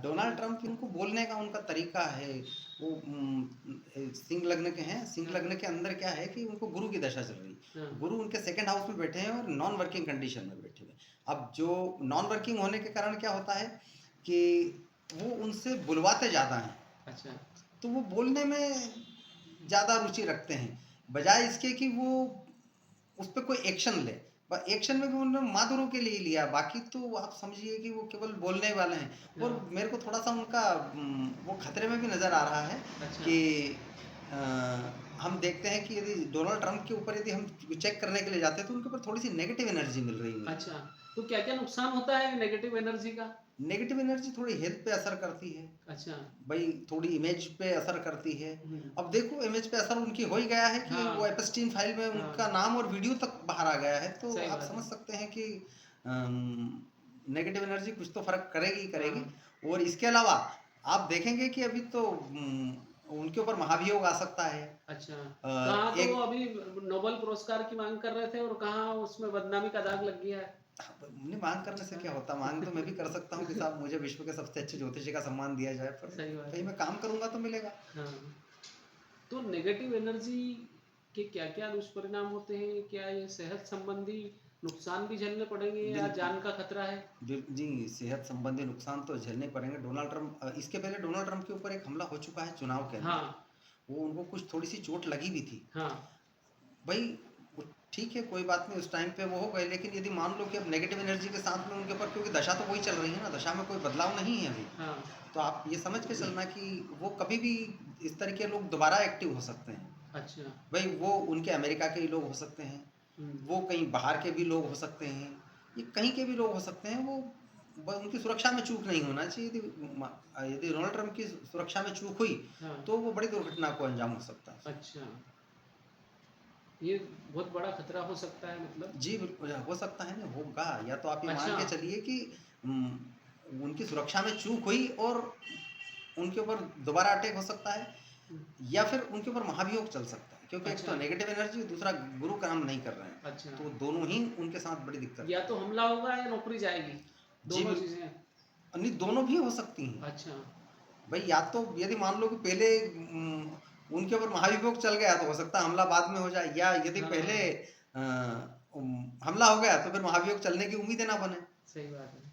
Donald Trump उनको बोलने का उनका तरीका है वो सिंह लग्न के हैं। सिंह हाँ। लग्न के अंदर क्या है कि उनको गुरु की दशा चल रही है। हाँ। गुरु उनके सेकंड हाउस में बैठे हैं और नॉन वर्किंग कंडीशन में बैठे हुए। अब जो नॉन वर्किंग होने के कारण क्या होता है कि वो उनसे बुलवाते ज़्यादा हैं। अच्छा। तो वो बोलने में ज़्यादा रुचि रखते हैं बजाय इसके कि वो उस पर कोई एक्शन ले। पर एक्शन में भी उन्होंने माधुरों के लिए लिया, बाकी तो आप समझिए कि वो केवल बोलने वाले हैं। और हाँ। मेरे को थोड़ा सा उनका वो खतरे में भी नज़र आ रहा है अच्छा। कि अ, हम देखते हैं कि यदि डोनाल्ड ट्रंप के ऊपर यदि हम चेक करने के लिए जाते हैं तो उनके ऊपर थोड़ी सी नेगेटिव एनर्जी मिल रही है। अच्छा, तो क्या-क्या नुकसान होता है नेगेटिव एनर्जी का? नेगेटिव एनर्जी थोड़ी हेल्थ पे असर करती है, अच्छा। भाई थोड़ी इमेज पे असर करती है। हुँ। अब देखो इमेज पे असर उनकी हो ही गया है कि वो हाँ। एपस्टीन फाइल में उनका हाँ। नाम और वीडियो तक बाहर आ गया है, तो सही आप बात समझ है। सकते हैं कि नेगेटिव एनर्जी कुछ तो फर्क करेगी ही करेगी। हाँ। और इसके अलावा आप देखेंगे कि अभी तो उनके ऊपर महाभियोग आ सकता है। अच्छा, कहाँ तो एक अभी नोबेल पुरस्कार की माँग कर रहे थे और कहाँ उसमें बदनामी का दाग लग गया है। नहीं, मांग करने से हाँ। क्या होता, मांग तो मैं भी कर सकता हूँ कि साहब मुझे विश्व के सबसे अच्छे ज्योतिषी का सम्मान दिया जाए, पर सही बात भाई है। मैं काम करूंगा तो मिलेगा। हाँ, तो नेगेटिव एनर्जी के क्या-क्या दुष्परिणाम होते हैं? क्या ये सेहत संबंधी नुकसान भी झेलने पड़ेंगे या बिल्कुल। जान का खतरा है? जी, सेहत संबंधी नुकसान तो झेलने पड़ेंगे। डोनाल्ड ट्रंप इसके पहले डोनाल्ड ट्रंप के ऊपर एक हमला हो चुका है चुनाव के अंदर। हाँ। वो उनको कुछ थोड़ी सी चोट लगी भी थी। हाँ। भाई वो ठीक है, कोई बात नहीं, उस टाइम पे वो हो गए, लेकिन यदि मान लो कि अब नेगेटिव एनर्जी के साथ में उनके ऊपर, क्योंकि दशा तो वही चल रही है ना, दशा में कोई बदलाव नहीं है अभी। हाँ। तो आप ये समझ के चलना कि वो कभी भी इस तरह के लोग दोबारा एक्टिव हो सकते हैं। अच्छा। भाई वो उनके अमेरिका के ही लोग हो सकते हैं, हुँ। वो कहीं बाहर के भी लोग हो सकते हैं, ये कहीं के भी लोग हो सकते हैं। वो उनकी सुरक्षा में चूक नहीं होना चाहिए। यदि डोनाल्ड ट्रंप की सुरक्षा में चूक हुई हाँ। तो वो बड़ी दुर्घटना को अंजाम हो सकता है। अच्छा, ये बहुत बड़ा खतरा हो सकता है मतलब? जी बिल्कुल, हो सकता है ना, होगा। या तो आप ये मान अच्छा। के चलिए कि उनकी सुरक्षा में चूक हुई और उनके ऊपर दोबारा अटैक हो सकता है, हुँ। या फिर उनके ऊपर महाभियोग चल सकता है, क्योंकि एक तो अच्छा। नेगेटिव एनर्जी, दूसरा गुरु काम नहीं कर रहे हैं। अच्छा, तो दोनों ही उनके साथ बड़ी दिक्कत या है। तो हमला होगा या नौकरी जाएगी, जी दोनों चीज़ें। नहीं, दोनों भी हो सकती हैं। अच्छा। भाई या तो यदि मान लो कि पहले उनके ऊपर महाभियोग चल गया तो हो सकता है हमला बाद में हो जाए, या यदि पहले हाँ, हमला हो गया तो फिर महाभियोग चलने की उम्मीदें ना बने। सही बात है।